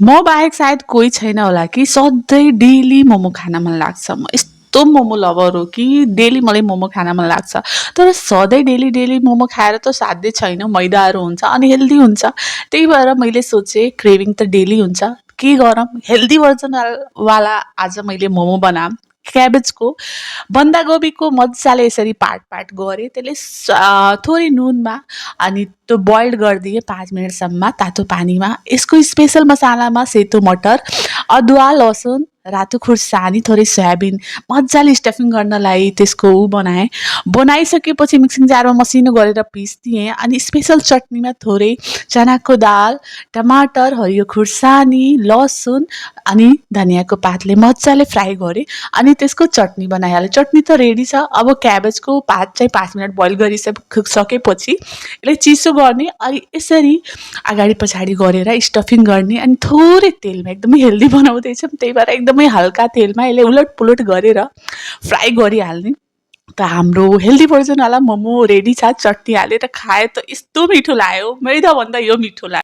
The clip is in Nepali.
म बाहेक सायद कोही छैन होला कि सधैँ डेली मोमो खान मन लाग्छ। म यस्तो मोमो लभर हो कि डेली मलाई मोमो खान मन लाग्छ। तर सधैँ डेली मोमो खाएर त साध्य छैन, मैदाहरू हुन्छ, अनहेल्दी हुन्छ। त्यही भएर मैले सोचेँ क्रेभिङ त डेली हुन्छ, के गरौँ हेल्दी भर्जन वाला आज मैले मोमो बनाऊँ। क्याबेजको बन्दागोबीको मजाले यसरी पार्ट गरेँ, त्यसले थोरै नुनमा अनि त्यो बोइल्ड गरिदिएँ 5 मिनटसम्म तातो पानीमा। यसको स्पेसल मसालामा सेतो मटर, अदुवा, लसुन, रातो खुर्सानी, थोरै सोयाबिन मजाले स्टफिङ गर्नलाई त्यसको बनाएँ। बनाइसकेपछि मिक्सिङ जारमा मसिनो गरेर पिसदिएँ अनि स्पेसल चटनीमा थोरै चनाको दाल, टमाटर, हरियो खुर्सानी, लसुन अनि धनियाँको पातले मजाले फ्राई गरेँ अनि त्यसको चटनी बनाइहालेँ। चटनी त रेडी छ। अब क्याबेजको पात चाहिँ 5 मिनट बोइल सकेपछि यसलाई चिसो गर्ने अनि यसरी अगाडि पछाडि गरेर स्टफिङ गर्ने अनि थोरै तेलमा एकदमै हेल्दी बनाउँदैछौँ त्यही भएर एकदमै हल्का तेलमा यसले उलटपुलट गरेर फ्राई गरिहाल्ने। त हाम्रो हेल्दी भर्जनवाला मोमो रेडी छ। चटनी हालेर खाए त यस्तो मिठो लाग्यो, मैदाभन्दा यो मिठो लाग्यो।